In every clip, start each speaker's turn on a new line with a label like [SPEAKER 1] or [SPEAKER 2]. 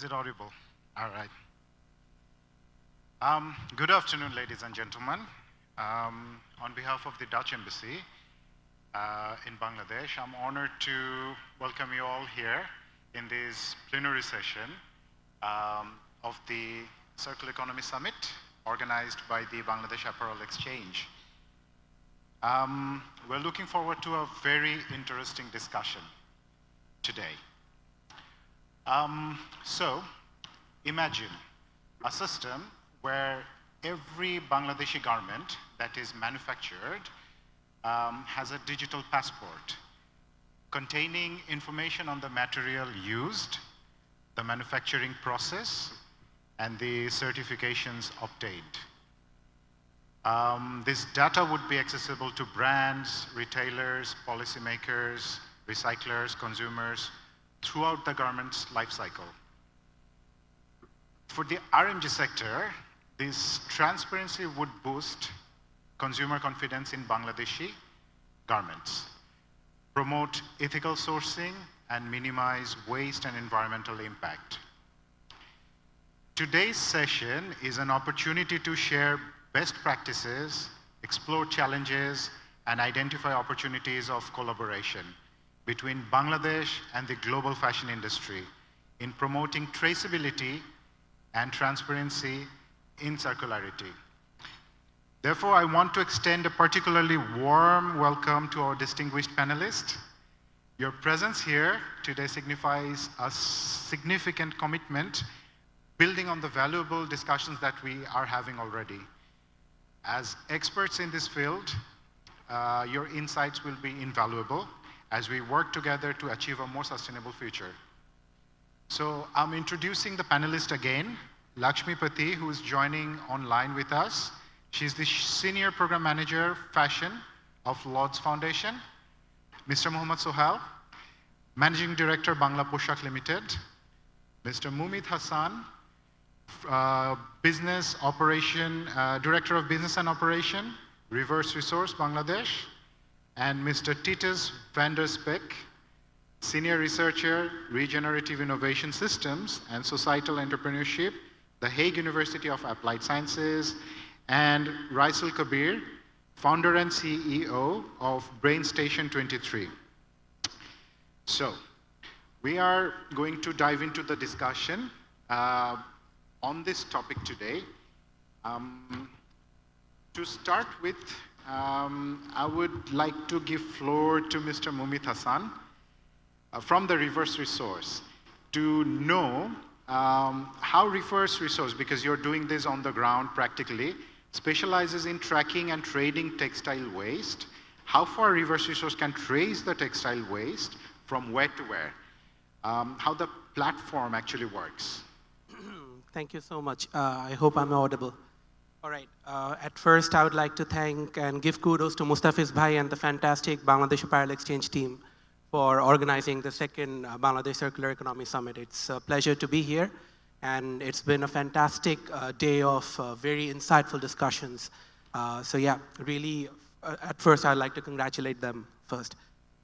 [SPEAKER 1] Is it audible? All right. Good afternoon, ladies and gentlemen. On behalf of the Dutch Embassy in Bangladesh, I'm honored to welcome you all here in this plenary session of the Circular Economy Summit organized by the Bangladesh Apparel Exchange. We're looking forward to a very interesting discussion today. So imagine a system where every Bangladeshi garment that is manufactured has a digital passport containing information on the material used, the manufacturing process, and the certifications obtained. This data would be accessible to brands, retailers, policymakers, recyclers, consumers throughout the garment's life cycle. For the RMG sector, this transparency would boost consumer confidence in Bangladeshi garments, promote ethical sourcing, and minimize waste and environmental impact. Today's session is an opportunity to share best practices, explore challenges, and identify opportunities of collaboration between Bangladesh and the global fashion industry in promoting traceability and transparency in circularity. Therefore, I want to extend a particularly warm welcome to our distinguished panelists. Your presence here today signifies a significant commitment building on the valuable discussions that we are having already. As experts in this field, your insights will be invaluable as we work together to achieve a more sustainable future. So I'm introducing the panelist again, Lakshmi Poti, who is joining online with us. She's the Senior Program Manager, Fashion of Laudes Foundation. Mr. Mohammed Sohel, Managing Director, Bangla Poshak Limited. Mr. Mumit Hasan, Director of Business and Operation, Reverse Resource, Bangladesh. And Mr. Titus van der Spek, Senior Researcher, Regenerative Innovation Systems and Societal Entrepreneurship, the Hague University of Applied Sciences, and Raisul Kabir, Founder and CEO of BrainStation 23. So, we are going to dive into the discussion on this topic today. To start with, I would like to give floor to Mr. Mumit Hasan from the Reverse Resource to know how Reverse Resource, because you're doing this on the ground practically, specializes in tracking and trading textile waste, how far Reverse Resource can trace the textile waste from where to where, how the platform actually works.
[SPEAKER 2] Thank you so much. I hope I'm audible. All right. At first, I would like to thank and give kudos to Mustafiz Bhai and the fantastic Bangladesh Apparel Exchange team for organizing the second Bangladesh Circular Economy Summit. It's a pleasure to be here, and it's been a fantastic day of very insightful discussions. So yeah, really, at first, I'd like to congratulate them first.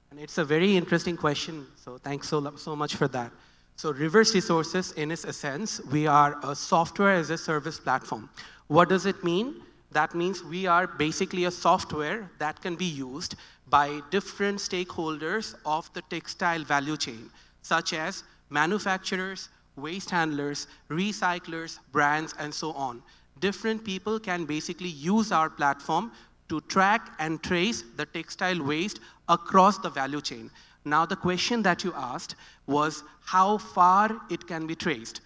[SPEAKER 2] And it's a very interesting question, so thanks so much for that. So Reverse Resources, in its essence, we are a software as a service platform. What does it mean? That means we are basically a software that can be used by different stakeholders of the textile value chain, such as manufacturers, waste handlers, recyclers, brands, and so on. Different people can basically use our platform to track and trace the textile waste across the value chain. Now, the question that you asked was how far it can be traced.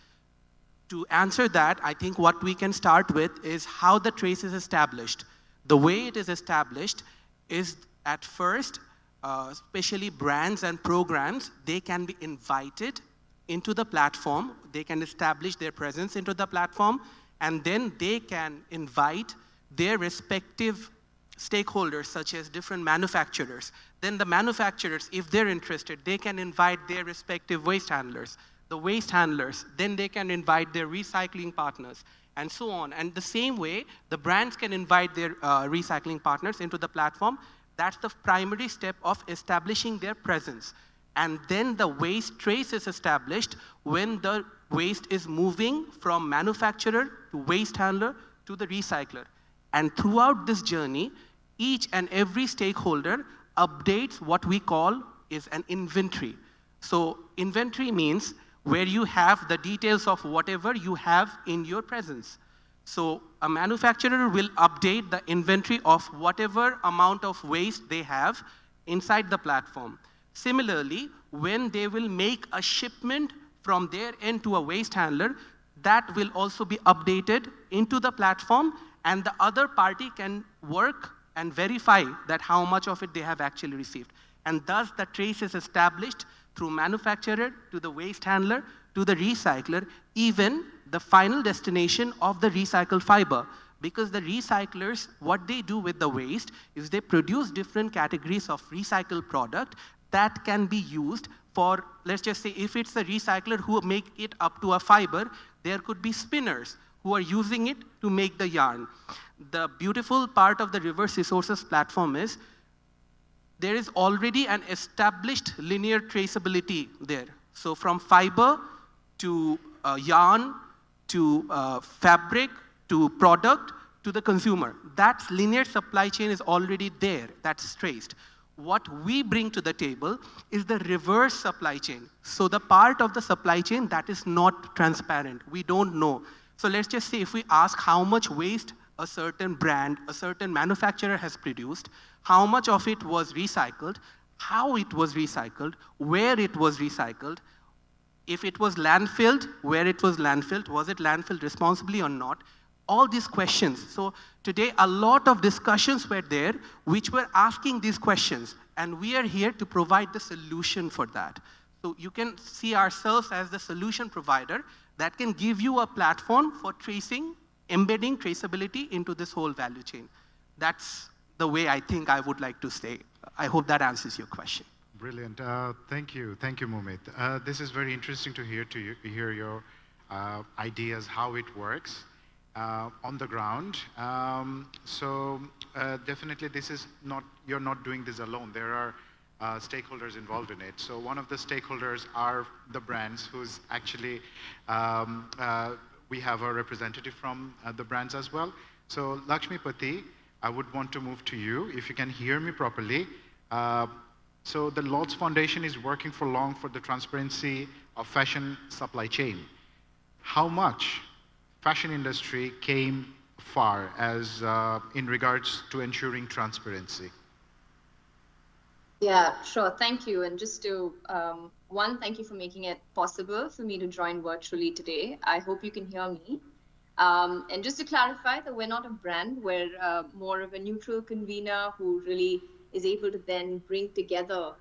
[SPEAKER 2] To answer that, I think what we can start with is how the trace is established. The way it is established is at first, especially brands and programs, they can be invited into the platform. They can establish their presence into the platform, and then they can invite their respective stakeholders, such as different manufacturers. Then the manufacturers, if they're interested, they can invite their respective waste handlers. The waste handlers, then they can invite their recycling partners, and so on. And the same way, the brands can invite their recycling partners into the platform. That's the primary step of establishing their presence. And then the waste trace is established when the waste is moving from manufacturer to waste handler to the recycler. And throughout this journey, each and every stakeholder updates what we call is an inventory. So inventory means where you have the details of whatever you have in your presence. So a manufacturer will update the inventory of whatever amount of waste they have inside the platform. Similarly, when they will make a shipment from their end to a waste handler, that will also be updated into the platform, and the other party can work and verify that how much of it they have actually received. And thus the trace is established through manufacturer to the waste handler to the recycler, even the final destination of the recycled fiber. Because the recyclers, what they do with the waste is they produce different categories of recycled product that can be used for, let's just say, if it's a recycler who make it up to a fiber, there could be spinners who are using it to make the yarn. The beautiful part of the reverse resources platform is there is already an established linear traceability there. So from fiber to yarn to fabric to product to the consumer, that linear supply chain is already there, that's traced. What we bring to the table is the reverse supply chain. So the part of the supply chain that is not transparent, we don't know. So let's just say if we ask how much waste a certain brand, a certain manufacturer has produced, how much of it was recycled, how it was recycled, where it was recycled, if it was landfilled, where it was landfilled, was it landfilled responsibly or not, all these questions. So today a lot of discussions were there which were asking these questions, and we are here to provide the solution for that. So you can see ourselves as the solution provider that can give you a platform for tracing, embedding traceability into this whole value chain. That's the way I think I would like to say. I hope that answers your question.
[SPEAKER 1] Brilliant. Thank you, Mumit. This is very interesting to hear your ideas, how it works on the ground. Definitely this is not, you're not doing this alone. There are stakeholders involved in it. So one of the stakeholders are the brands who's actually, we have a representative from the brands as well. So Lakshmi, Poti, I would want to move to you, if you can hear me properly. So the Laudes Foundation is working for long for the transparency of fashion supply chain. How much fashion industry came far as in regards to ensuring transparency?
[SPEAKER 3] Yeah, sure. Thank you. And just to, one, thank you for making it possible for me to join virtually today. I hope you can hear me. And just to clarify that we're not a brand, we're more of a neutral convener who really is able to then bring together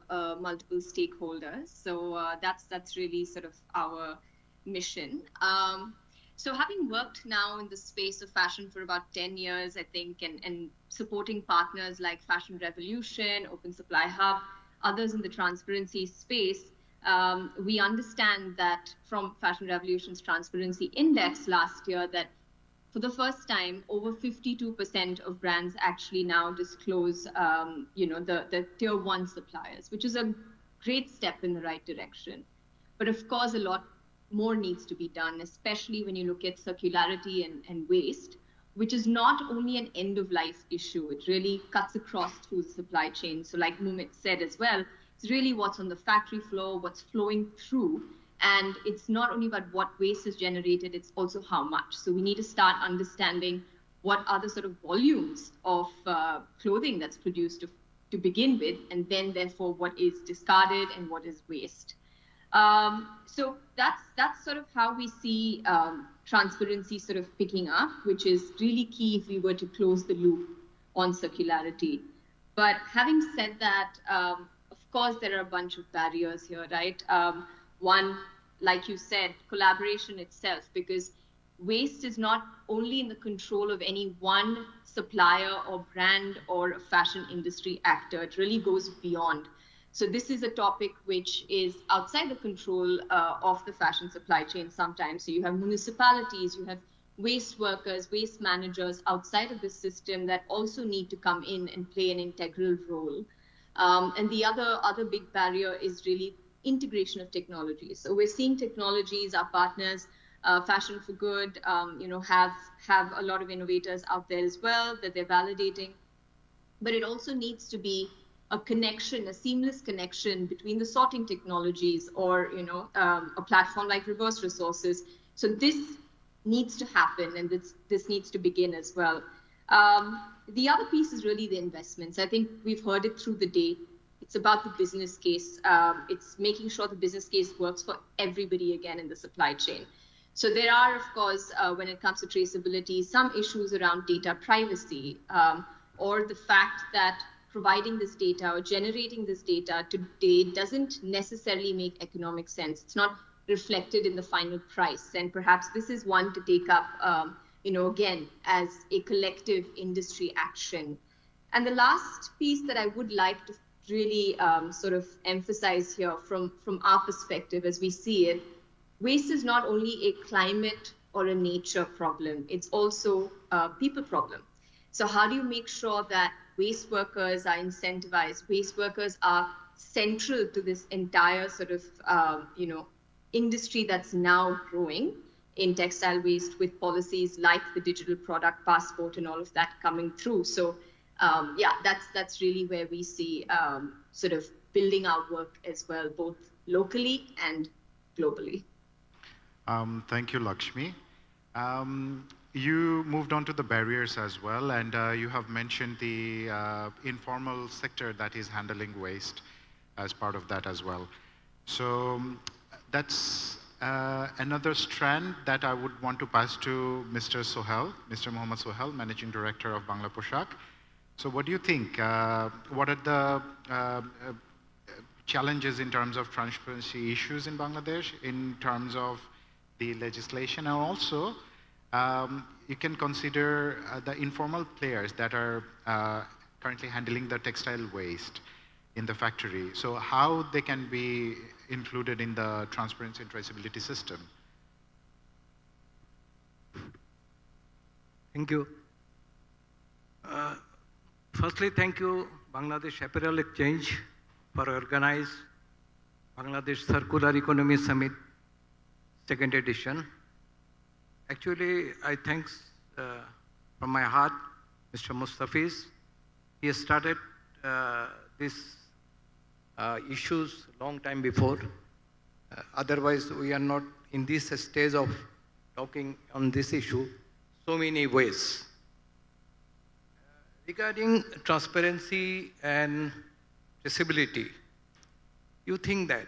[SPEAKER 3] multiple stakeholders. So that's really sort of our mission. So having worked now in the space of fashion for about 10 years, I think, and supporting partners like Fashion Revolution, Open Supply Hub, others in the transparency space, we understand that from Fashion Revolution's Transparency Index last year that for the first time, over 52% of brands actually now disclose, the tier 1 suppliers, which is a great step in the right direction. But of course, a lot more needs to be done, especially when you look at circularity and waste, which is not only an end-of-life issue. It really cuts across through the supply chain. So like Mumit said as well, it's really what's on the factory floor, what's flowing through. And it's not only about what waste is generated, it's also how much. So we need to start understanding what are the sort of volumes of clothing that's produced to begin with, and then therefore what is discarded and what is waste. So that's sort of how we see transparency sort of picking up, which is really key if we were to close the loop on circularity. But having said that, of course, there are a bunch of barriers here, right? One, like you said, collaboration itself, because waste is not only in the control of any one supplier or brand or a fashion industry actor. It really goes beyond. So this is a topic which is outside the control of the fashion supply chain sometimes. So you have municipalities, you have waste workers, waste managers outside of the system that also need to come in and play an integral role. And the other big barrier is really integration of technologies. So we're seeing technologies, our partners, Fashion for Good, have a lot of innovators out there as well that they're validating. But it also needs to be a connection, a seamless connection between the sorting technologies or a platform like Reverse Resources. So this needs to happen, and this needs to begin as well. The other piece is really the investments. I think we've heard it through the day. It's about the business case. It's making sure the business case works for everybody again in the supply chain. So there are, of course, when it comes to traceability, some issues around data privacy, or the fact that providing this data or generating this data today doesn't necessarily make economic sense. It's not reflected in the final price. And perhaps this is one to take up, again, as a collective industry action. And the last piece that I would like to really sort of emphasize here from our perspective as we see it, waste is not only a climate or a nature problem, it's also a people problem. So how do you make sure that waste workers are incentivized, waste workers are central to this entire sort of, industry that's now growing in textile waste with policies like the digital product passport and all of that coming through. So that's really where we see sort of building our work as well, both locally and globally.
[SPEAKER 1] Thank you, Lakshmi. You moved on to the barriers as well, and you have mentioned the informal sector that is handling waste as part of that as well. So that's another strand that I would want to pass to Mr. Sohel, Mr. Mohammed Sohel, Managing Director of Bangla Poshak. So what do you think? What are the challenges in terms of transparency issues in Bangladesh, in terms of the legislation, and also you can consider the informal players that are currently handling the textile waste in the factory. So how they can be included in the transparency and traceability system?
[SPEAKER 4] Thank you. Firstly, thank you, Bangladesh Apparel Exchange, for organizing Bangladesh Circular Economy Summit, 2nd edition. Actually, I thanks from my heart, Mr. Mustafiz. He started these issues long time before. Otherwise, we are not in this stage of talking on this issue so many ways. Regarding transparency and traceability, you think that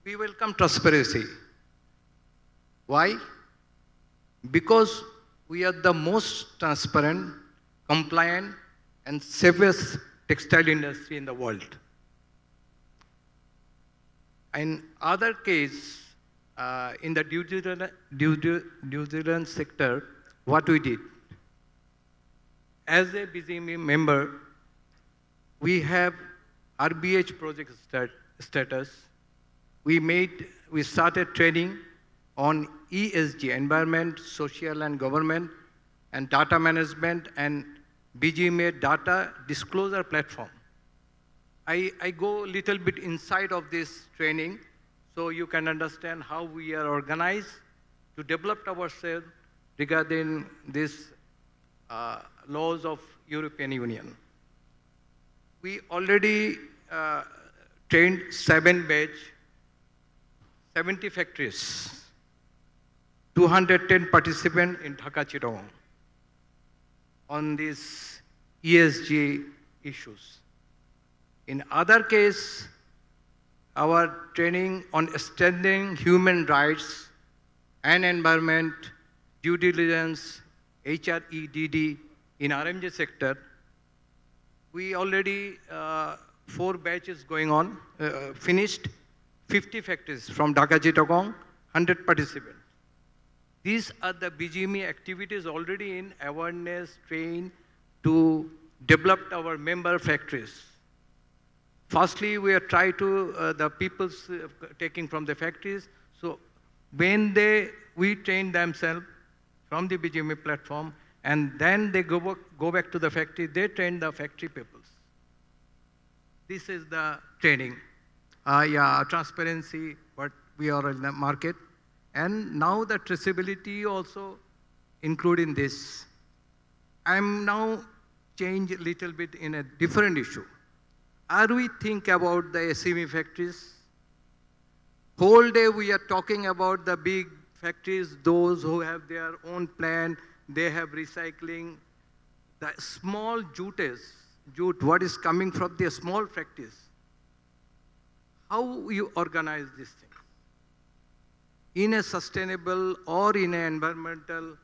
[SPEAKER 4] we welcome transparency. Why? Because we are the most transparent, compliant, and safest textile industry in the world. In other case, in the due diligence sector, what we did, as a BGME member, we have RBH project status. We started training on ESG, environment, social and government, and data management, and BGMA data disclosure platform. I go a little bit inside of this training so you can understand how we are organized to develop ourselves regarding these laws of European Union. We already trained 7 batch, 70 factories, 210 participants in Dhaka, Chittagong on these ESG issues. In other case, our training on extending human rights and environment, due diligence, HREDD in RMJ sector, we already 4 batches going on, finished 50 factories from Dhaka, Chittagong, 100 participants. These are the BGME activities already in awareness, train to develop our member factories. Firstly, we are trying to, the people taking from the factories, so when we train themselves from the BGME platform, and then they go back to the factory, they train the factory people. This is the training. transparency, what we are in the market. And now the traceability also include in this. I'm now change a little bit in a different issue. Are we think about the SME factories? Whole day we are talking about the big factories, those who have their own plant, they have recycling. The small jute, what is coming from the small factories. How you organize this thing? In a sustainable or in an environmental,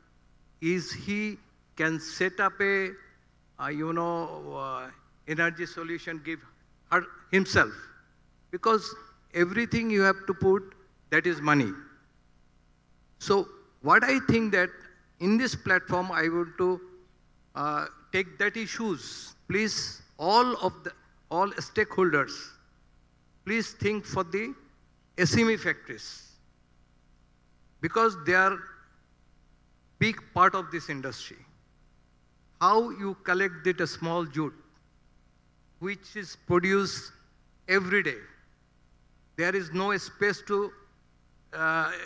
[SPEAKER 4] is he can set up a, energy solution, give himself. Because everything you have to put, that is money. So what I think that in this platform, I want to take that issues. Please, all stakeholders, please think for the SME factories. Because they are big part of this industry. How you collect it a small jute, which is produced every day. There is no space to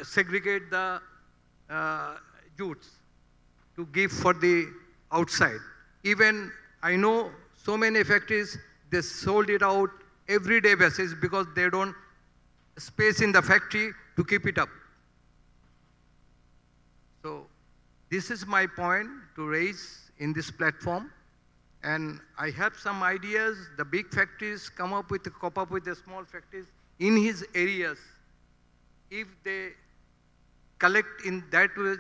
[SPEAKER 4] segregate the jutes to give for the outside. Even I know so many factories, they sold it out everyday basis because they don't space in the factory to keep it up. So this is my point to raise in this platform. And I have some ideas. The big factories come up with the small factories in his areas. If they collect in that way,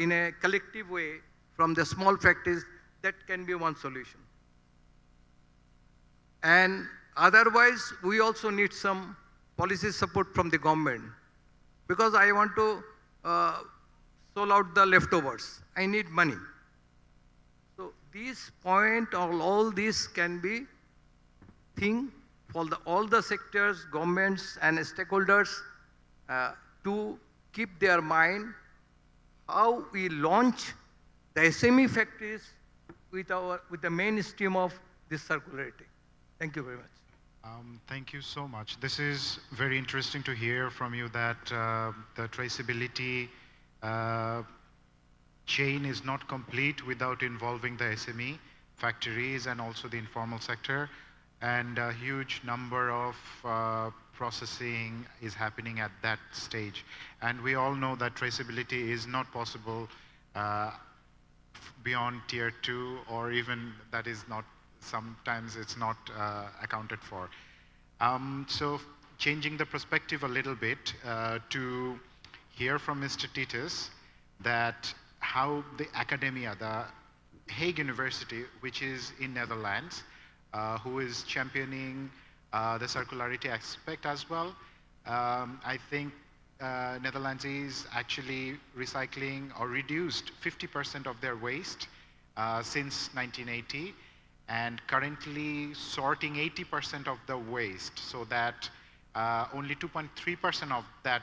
[SPEAKER 4] in a collective way from the small factories, that can be one solution. And otherwise, we also need some policy support from the government. Because I want to sold out the leftovers. I need money. So this point, all this can be thing for all the sectors, governments and stakeholders to keep their mind how we launch the SME factories with the mainstream of this circularity. Thank you very much.
[SPEAKER 1] Thank you so much. This is very interesting to hear from you that the traceability chain is not complete without involving the SME factories and also the informal sector. And a huge number of processing is happening at that stage. And we all know that traceability is not possible beyond tier 2, or even that is not, sometimes it's not accounted for. So changing the perspective a little bit to hear from Mr. Titus that how the academia, the Hague University, which is in Netherlands, who is championing the circularity aspect as well. I think Netherlands is actually recycling or reduced 50% of their waste since 1980, and currently sorting 80% of the waste, so that only 2.3% of that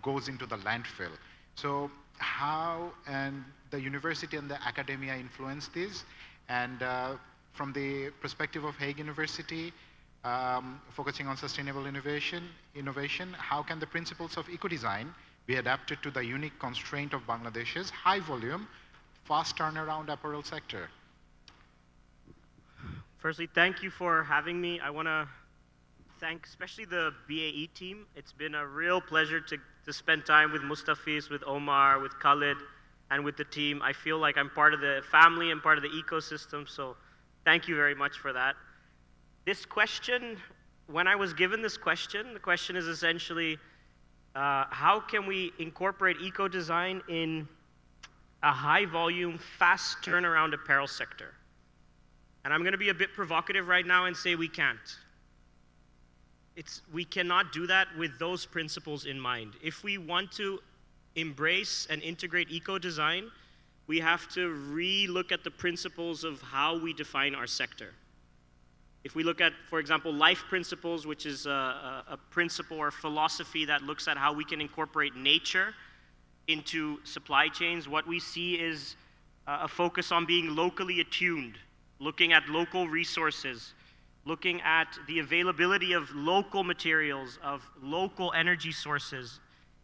[SPEAKER 1] goes into the landfill. So how and the university and the academia influence this, and from the perspective of Hague University, focusing on sustainable innovation, how can the principles of eco-design be adapted to the unique constraint of Bangladesh's high volume, fast turnaround apparel sector?
[SPEAKER 5] Firstly, thank you for having me. I want to thank especially the BAE team. It's been a real pleasure to spend time with Mustafiz, with Omar, with Khalid, and with the team. I feel like I'm part of the family and part of the ecosystem, so thank you very much for that. This question, when I was given this question, the question is essentially, how can we incorporate eco-design in a high-volume, fast turnaround apparel sector? And I'm going to be a bit provocative right now and say we can't. We cannot do that with those principles in mind. If we want to embrace and integrate eco-design, we have to re-look at the principles of how we define our sector. If we look at, for example, life principles, which is a principle or philosophy that looks at how we can incorporate nature into supply chains, what we see is a focus on being locally attuned, looking at local resources, looking at the availability of local materials, of local energy sources,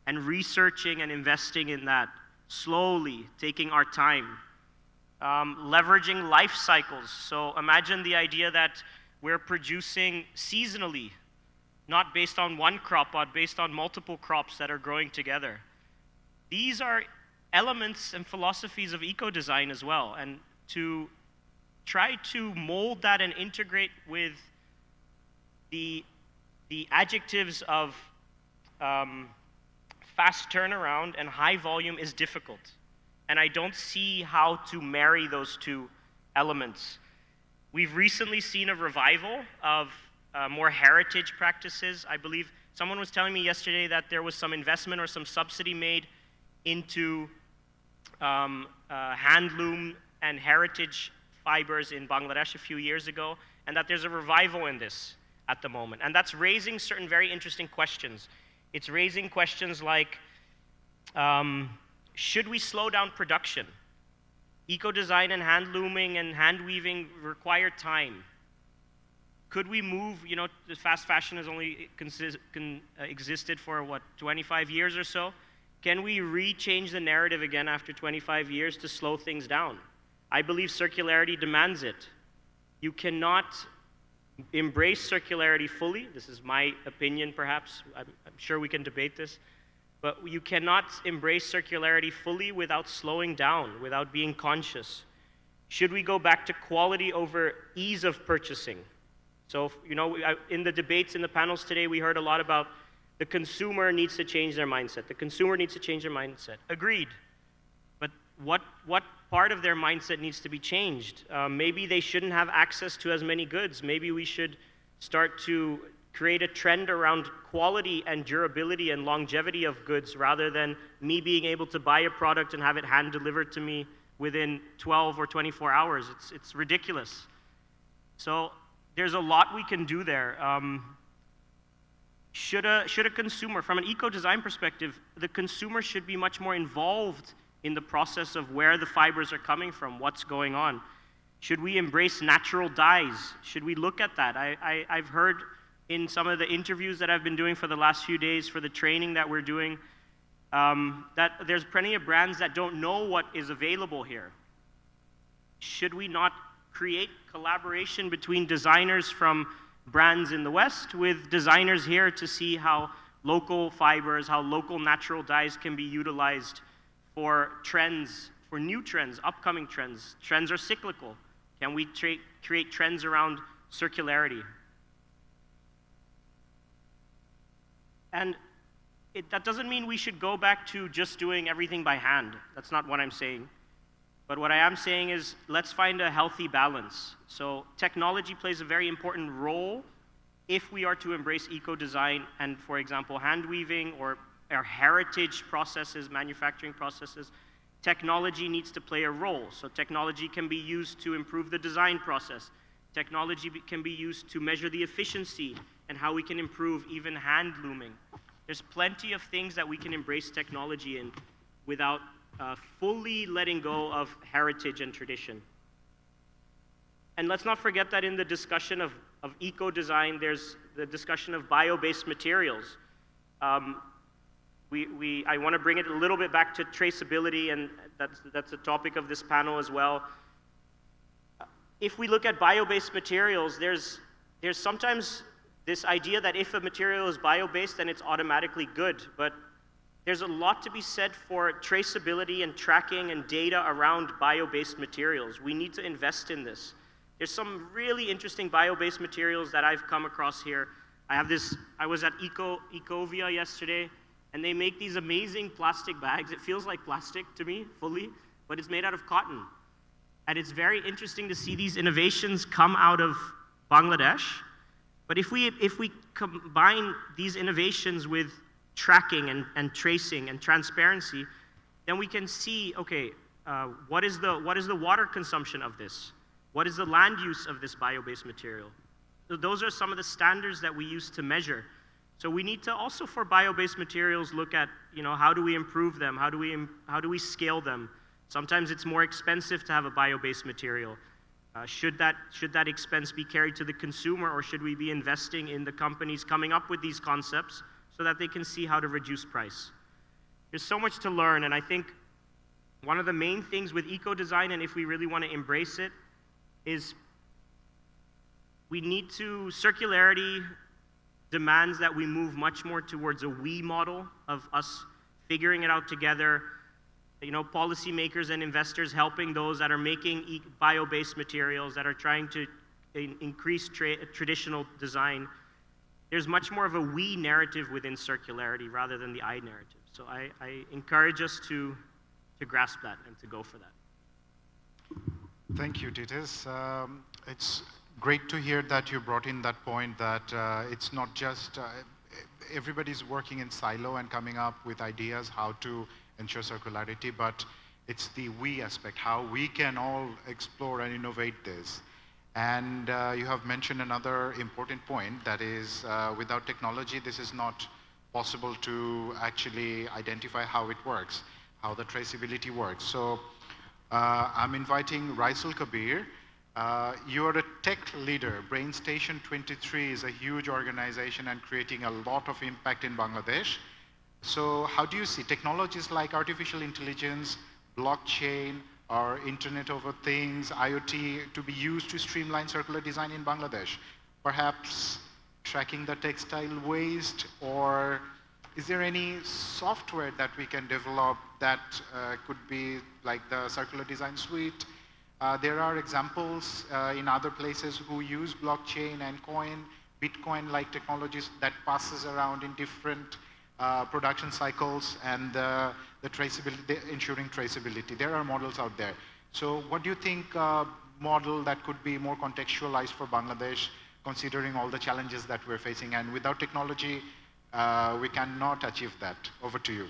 [SPEAKER 5] and researching and investing in that, slowly, taking our time. Leveraging life cycles. So imagine the idea that we're producing seasonally, not based on one crop, but based on multiple crops that are growing together. These are elements and philosophies of eco-design as well, and to try to mold that and integrate with the adjectives of fast turnaround and high volume is difficult. And I don't see how to marry those two elements. We've recently seen a revival of more heritage practices. I believe someone was telling me yesterday that there was some investment or some subsidy made into handloom and heritage fibers in Bangladesh a few years ago, and that there's a revival in this at the moment. And that's raising certain very interesting questions. It's raising questions like, should we slow down production? Eco-design and hand looming and hand weaving require time. Could we move, the fast fashion has only existed for, 25 years or so? Can we re-change the narrative again after 25 years to slow things down? I believe circularity demands it. You cannot embrace circularity fully. This is my opinion, perhaps. I'm sure we can debate this. But you cannot embrace circularity fully without slowing down, without being conscious. Should we go back to quality over ease of purchasing? So, in the debates, in the panels today, we heard a lot about the consumer needs to change their mindset. The consumer needs to change their mindset. Agreed. But what part of their mindset needs to be changed? Maybe they shouldn't have access to as many goods. Maybe we should start to create a trend around quality and durability and longevity of goods rather than me being able to buy a product and have it hand delivered to me within 12 or 24 hours. It's ridiculous. So there's a lot we can do there. Should a consumer, from an eco-design perspective, the consumer should be much more involved in the process of where the fibers are coming from, what's going on. Should we embrace natural dyes? Should we look at that? I've heard in some of the interviews that I've been doing for the last few days for the training that we're doing, that there's plenty of brands that don't know what is available here. Should we not create collaboration between designers from brands in the West with designers here to see how local fibers, how local natural dyes can be utilized for trends, for new trends, upcoming trends? Trends are cyclical. Can we create trends around circularity? And that doesn't mean we should go back to just doing everything by hand. That's not what I'm saying. But what I am saying is let's find a healthy balance. So technology plays a very important role if we are to embrace eco-design and, for example, hand weaving or our heritage processes, manufacturing processes. Technology needs to play a role. So technology can be used to improve the design process. Technology can be used to measure the efficiency and how we can improve even hand looming. There's plenty of things that we can embrace technology in without fully letting go of heritage and tradition. And let's not forget that in the discussion of eco-design, there's the discussion of bio-based materials. I want to bring it a little bit back to traceability, and that's a topic of this panel as well. If we look at bio-based materials, there's sometimes this idea that if a material is bio-based, then it's automatically good. But there's a lot to be said for traceability and tracking and data around bio-based materials. We need to invest in this. There's some really interesting bio-based materials that I've come across here. I was at Ecovia yesterday, and they make these amazing plastic bags. It feels like plastic to me, fully, but it's made out of cotton. And it's very interesting to see these innovations come out of Bangladesh. But if we combine these innovations with tracking and tracing and transparency, then we can see, okay, what is the water consumption of this? What is the land use of this bio-based material? So those are some of the standards that we use to measure. So we need to also, for bio-based materials, look at, how do we improve them? How do we scale them? Sometimes it's more expensive to have a bio-based material. Should that expense be carried to the consumer, or should we be investing in the companies coming up with these concepts so that they can see how to reduce price? There's so much to learn, and I think one of the main things with eco-design, and if we really want to embrace it, is circularity demands that we move much more towards a we model of us figuring it out together, policymakers and investors helping those that are making bio-based materials, that are trying to increase traditional design. There's much more of a we narrative within circularity rather than the I narrative. So I encourage us to grasp that and to go for that.
[SPEAKER 1] Thank you, Titus. It's great to hear that you brought in that point that it's not just everybody's working in silo and coming up with ideas how to ensure circularity, but it's the we aspect, how we can all explore and innovate this. And you have mentioned another important point, that is without technology, this is not possible to actually identify how it works, how the traceability works. So I'm inviting Raisul Kabir. You are a tech leader. Brain Station 23 is a huge organization and creating a lot of impact in Bangladesh. So how do you see technologies like artificial intelligence, blockchain, or Internet of Things, IoT, to be used to streamline circular design in Bangladesh? Perhaps tracking the textile waste, or is there any software that we can develop that could be like the circular design suite? There are examples in other places who use blockchain and Bitcoin-like technologies that passes around in different production cycles and the traceability, ensuring traceability. There are models out there. So what do you think model that could be more contextualized for Bangladesh, considering all the challenges that we're facing? And without technology, we cannot achieve that. Over to you.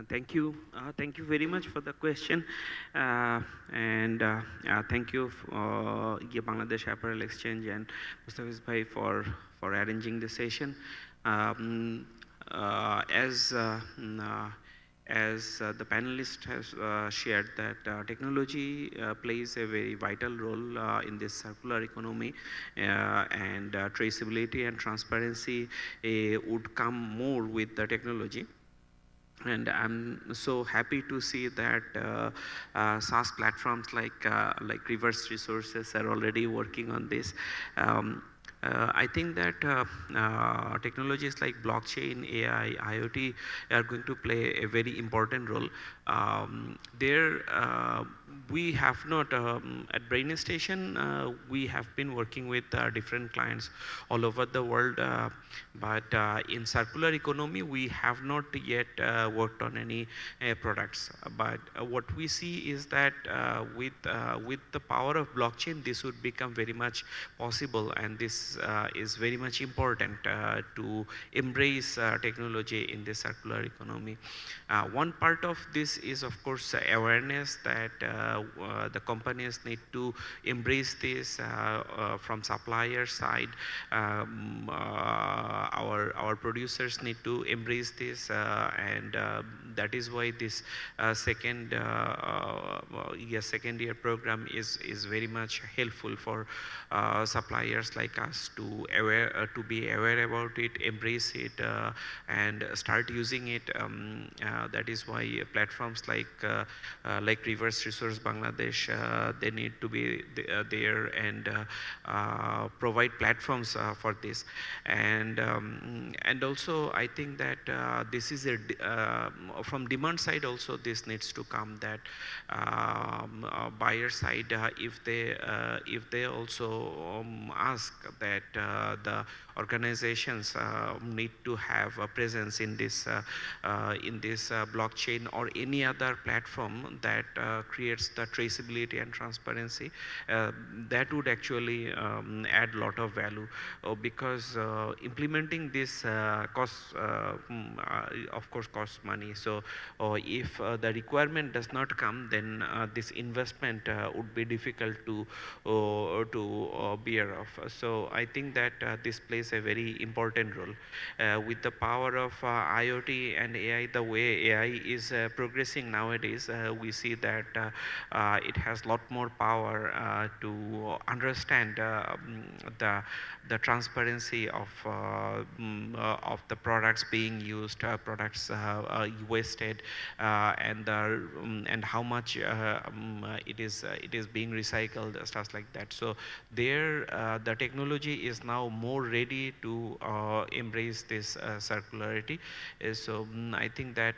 [SPEAKER 6] Thank you. Thank you very much for the question. And thank you for Bangladesh Apparel Exchange and Mustafiz Bhai for arranging the session. As the panelist has shared that technology plays a very vital role in this circular economy, and traceability and transparency would come more with the technology. And I'm so happy to see that SaaS platforms like Reverse Resources are already working on this. I think that technologies like blockchain, AI, IoT are going to play a very important role. We have not, at Brain Station, we have been working with different clients all over the world, but in circular economy, we have not yet worked on any products. But what we see is that with the power of blockchain, this would become very much possible, and this is very much important to embrace technology in the circular economy. One part of this is, of course, awareness that the companies need to embrace this from supplier side. Our producers need to embrace this, and that is why this second year program is very much helpful for suppliers like us to be aware about it, embrace it, and start using it. That is why platforms like Reverse Resource Bangladesh, they need to be there and provide platforms for this. And also I think that this is from demand side also, this needs to come, that buyer side, if they also ask that the organizations need to have a presence in this blockchain or any other platform that creates the traceability and transparency, that would actually add a lot of value, because implementing this costs, of course, costs money. So if the requirement does not come, then this investment would be difficult to bear off. So I think that this plays a very important role. With the power of IoT and AI, the way AI is progressing nowadays, we see that it has a lot more power to understand the transparency of the products being used, products wasted, and how much it is being recycled, stuff like that. So there, the technology is now more ready to embrace this circularity. So I think that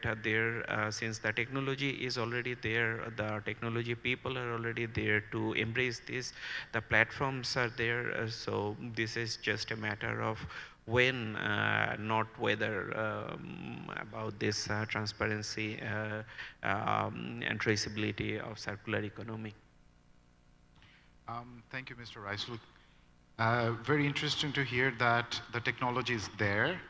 [SPEAKER 6] since the technology is already there, the technology people are already there to embrace this, the platforms are there, so this is just a matter of when, not whether, about this transparency and traceability of circular economy.
[SPEAKER 1] Thank you, Mr. Raisul. Very interesting to hear that the technology is there.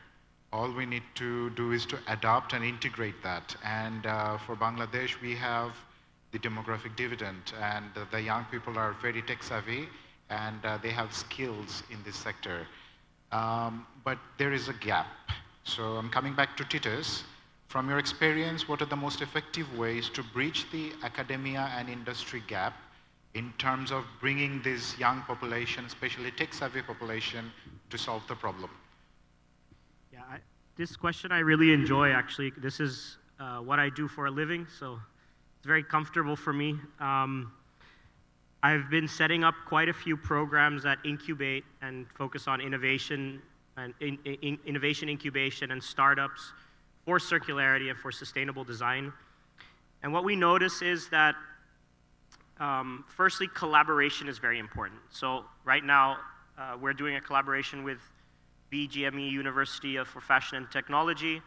[SPEAKER 1] All we need to do is to adopt and integrate that. And for Bangladesh, we have the demographic dividend, and the young people are very tech savvy, and they have skills in this sector. But there is a gap. So I'm coming back to Titus. From your experience, what are the most effective ways to bridge the academia and industry gap in terms of bringing this young population, especially tech-savvy population, to solve the problem?
[SPEAKER 5] Yeah, this question I really enjoy, actually. This is what I do for a living, so it's very comfortable for me. I've been setting up quite a few programs that incubate and focus on innovation and innovation incubation and startups for circularity and for sustainable design. And what we notice is that, firstly, collaboration is very important. So right now, we're doing a collaboration with BGME University for Fashion and Technology.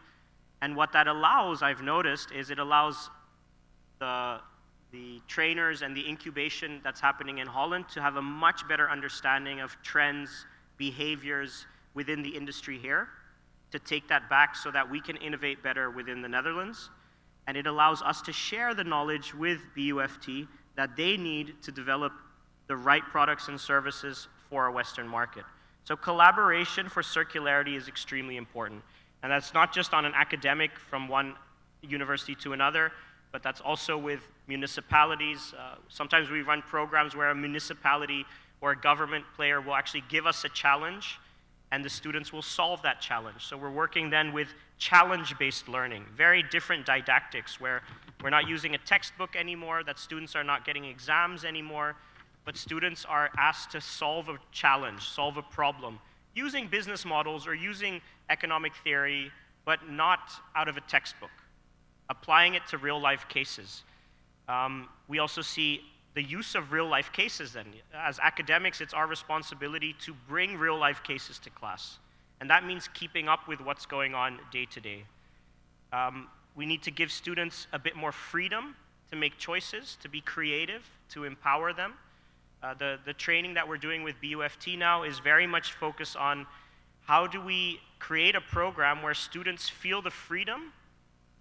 [SPEAKER 5] And what that allows, I've noticed, is it allows the trainers and the incubation that's happening in Holland to have a much better understanding of trends, behaviors within the industry here, to take that back so that we can innovate better within the Netherlands. And it allows us to share the knowledge with BUFT that they need to develop the right products and services for a Western market. So collaboration for circularity is extremely important. And that's not just on an academic from one university to another, but that's also with municipalities. Sometimes we run programs where a municipality or a government player will actually give us a challenge, and the students will solve that challenge. So we're working then with challenge-based learning, very different didactics, where we're not using a textbook anymore, that students are not getting exams anymore, but students are asked to solve a challenge, solve a problem, using business models or using economic theory, but not out of a textbook, applying it to real-life cases. We also see the use of real-life cases then. As academics, it's our responsibility to bring real-life cases to class. And that means keeping up with what's going on day to day. We need to give students a bit more freedom to make choices, to be creative, to empower them. The training that we're doing with BUFT now is very much focused on how do we create a program where students feel the freedom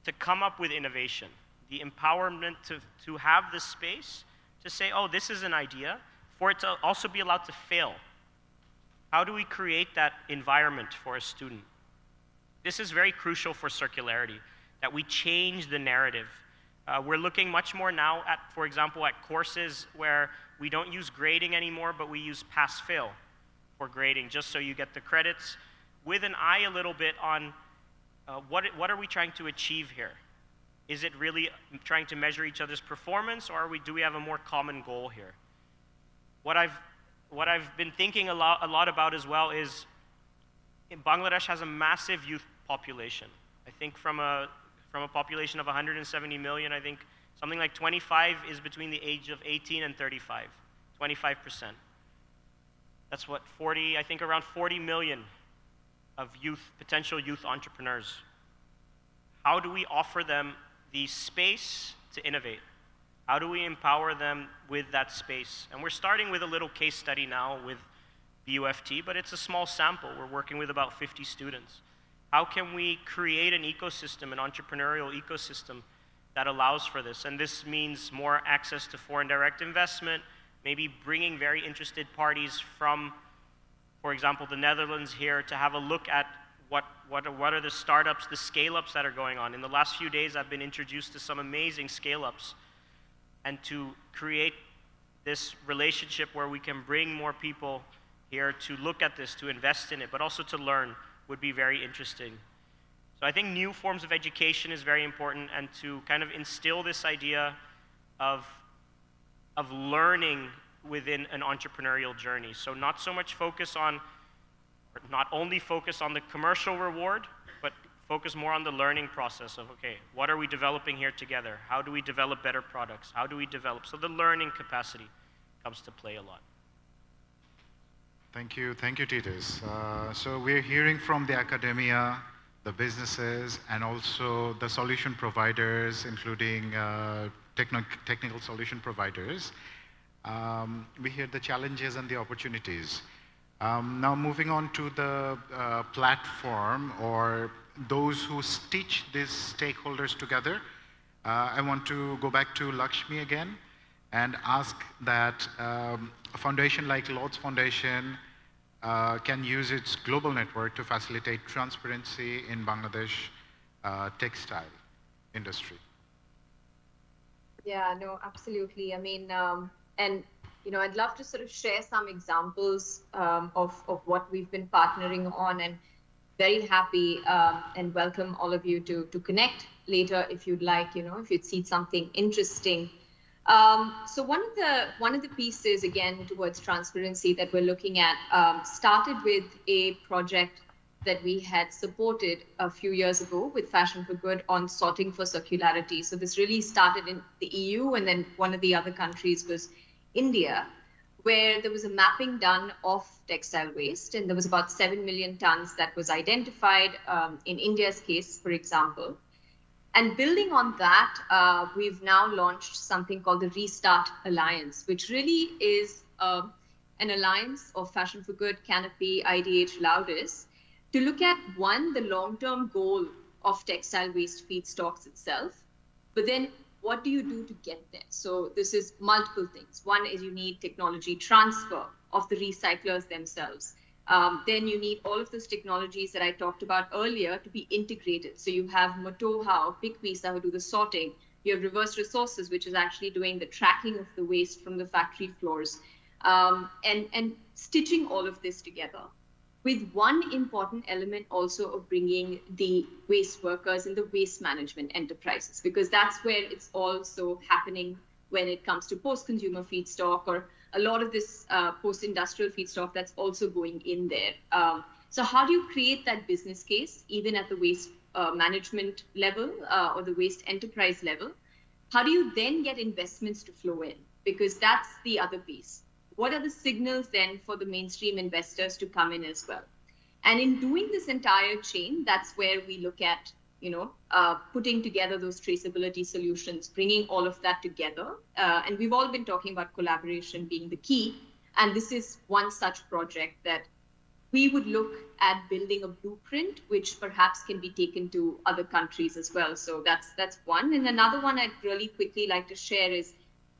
[SPEAKER 5] to come up with innovation, the empowerment to have the space to say, oh, this is an idea, for it to also be allowed to fail. How do we create that environment for a student? This is very crucial for circularity, that we change the narrative. We're looking much more now at, for example, at courses where we don't use grading anymore, but we use pass-fail for grading, just so you get the credits, with an eye a little bit on what are we trying to achieve here? Is it really trying to measure each other's performance, or do we have a more common goal here? What I've been thinking a lot about as well is Bangladesh has a massive youth population. I think from a population of 170 million, I think something like 25 is between the age of 18 and 35, 25%. That's what, 40, I think around 40 million of potential youth entrepreneurs. How do we offer them the space to innovate? How do we empower them with that space? And we're starting with a little case study now with BUFT, but it's a small sample. We're working with about 50 students. How can we create an ecosystem, an entrepreneurial ecosystem that allows for this? And this means more access to foreign direct investment, maybe bringing very interested parties from, for example, the Netherlands here to have a look at what are the startups, the scale-ups that are going on. In the last few days, I've been introduced to some amazing scale-ups. and to create this relationship where we can bring more people here to look at this, to invest in it, but also to learn would be very interesting. So I think new forms of education is very important, and to kind of instill this idea of learning within an entrepreneurial journey. So not so much focus on, or not only focus on the commercial reward, but focus more on the learning process of, okay, what are we developing here together? How do we develop better products? How do we develop? So the learning capacity comes to play a lot.
[SPEAKER 1] Thank you, Titus. So we're hearing from the academia, the businesses, and also the solution providers, including technical solution providers. We hear the challenges and the opportunities. Now moving on to the platform, or those who stitch these stakeholders together, I want to go back to Lakshmi again and ask that a foundation like Laudes Foundation can use its global network to facilitate transparency in Bangladesh textile industry.
[SPEAKER 3] Yeah, no, absolutely. I mean, and I'd love to sort of share some examples of what we've been partnering on, and very happy and welcome all of you to connect later if you'd like, if you'd see something interesting. So one of the pieces, again, towards transparency that we're looking at started with a project that we had supported a few years ago with Fashion for Good on sorting for circularity. So this really started in the EU, and then one of the other countries was India, where there was a mapping done of textile waste, and there was about 7 million tons that was identified in India's case, for example. And building on that, we've now launched something called the Restart Alliance, which really is an alliance of Fashion for Good, Canopy, IDH, Laudes, to look at, one, the long-term goal of textile waste feedstocks itself, but then what do you do to get there? So this is multiple things. One is you need technology transfer of the recyclers themselves. Then you need all of those technologies that I talked about earlier to be integrated. So you have Motoha or Pickvisa who do the sorting. You have Reverse Resources, which is actually doing the tracking of the waste from the factory floors, and stitching all of this together, with one important element also of bringing the waste workers in the waste management enterprises, because that's where it's also happening when it comes to post-consumer feedstock, or a lot of this post-industrial feedstock that's also going in there. So how do you create that business case, even at the waste management level or the waste enterprise level? How do you then get investments to flow in? Because that's the other piece. What are the signals then for the mainstream investors to come in as well? And in doing this entire chain, that's where we look at, putting together those traceability solutions, bringing all of that together. And we've all been talking about collaboration being the key. And this is one such project that we would look at building a blueprint, which perhaps can be taken to other countries as well. So that's one. And another one I'd really quickly like to share is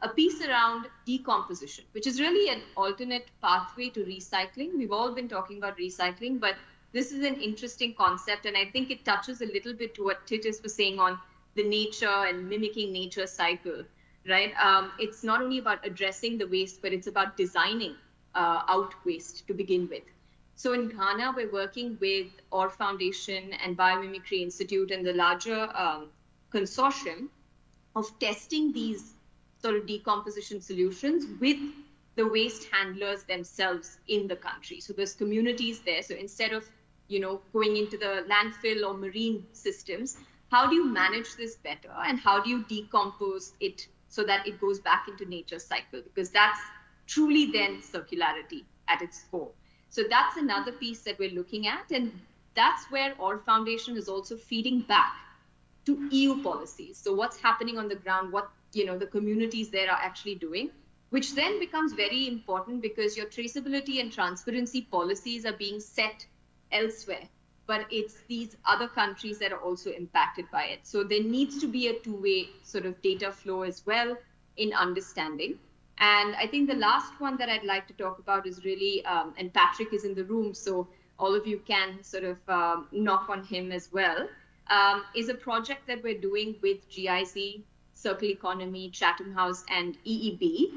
[SPEAKER 3] a piece around decomposition, which is really an alternate pathway to recycling. We've all been talking about recycling, but this is an interesting concept, and I think it touches a little bit to what Titus was saying on the nature and mimicking nature's cycle, right? It's not only about addressing the waste, but it's about designing out waste to begin with. So in Ghana, we're working with Or Foundation and Biomimicry Institute and the larger consortium of testing these sort of decomposition solutions with the waste handlers themselves in the country. So there's communities there. So instead of, going into the landfill or marine systems, how do you manage this better? And how do you decompose it so that it goes back into nature's cycle? Because that's truly then circularity at its core. So that's another piece that we're looking at. And that's where Or Foundation is also feeding back to EU policies. So what's happening on the ground, what the communities there are actually doing, which then becomes very important because your traceability and transparency policies are being set elsewhere, but it's these other countries that are also impacted by it. So there needs to be a two-way sort of data flow as well in understanding. And I think the last one that I'd like to talk about is really, and Patrick is in the room, so all of you can sort of knock on him as well, is a project that we're doing with GIZ, Circle Economy, Chatham House, and EEB,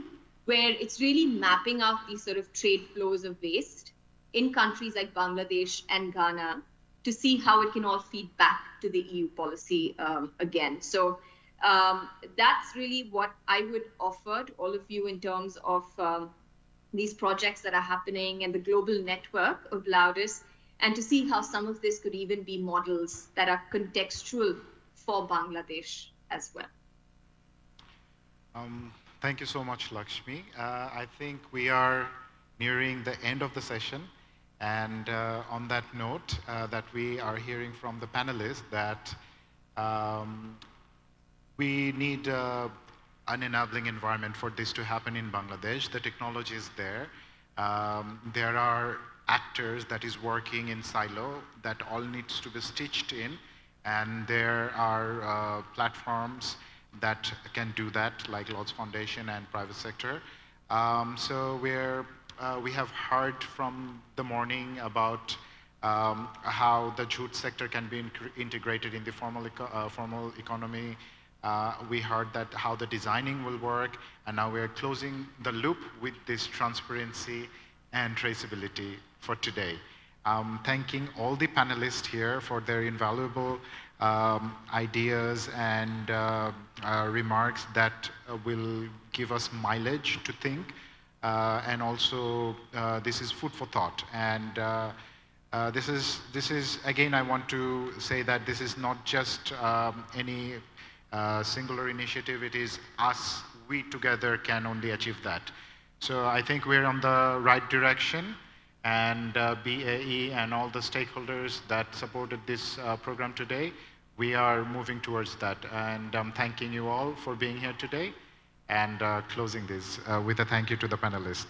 [SPEAKER 3] where it's really mapping out these sort of trade flows of waste in countries like Bangladesh and Ghana to see how it can all feed back to the EU policy again. So that's really what I would offer to all of you in terms of these projects that are happening and the global network of Laudes, and to see how some of this could even be models that are contextual for Bangladesh as well.
[SPEAKER 1] Thank you so much, Lakshmi. I think we are nearing the end of the session. And on that note, that we are hearing from the panelists that we need an enabling environment for this to happen in Bangladesh. The technology is there. There are actors that is working in silo that all needs to be stitched in. And there are platforms that can do that, like Laudes Foundation and private sector. So we have heard from the morning about how the jute sector can be integrated in the formal economy. We heard that how the designing will work, and now we're closing the loop with this transparency and traceability for today. Thanking all the panelists here for their invaluable ideas and remarks that will give us mileage to think. And also, this is food for thought. And this is again, I want to say that this is not just any singular initiative. It is us. We together can only achieve that. So I think we're on the right direction. And BAE and all the stakeholders that supported this program today, we are moving towards that. And I'm thanking you all for being here today, and closing this with a thank you to the panelists.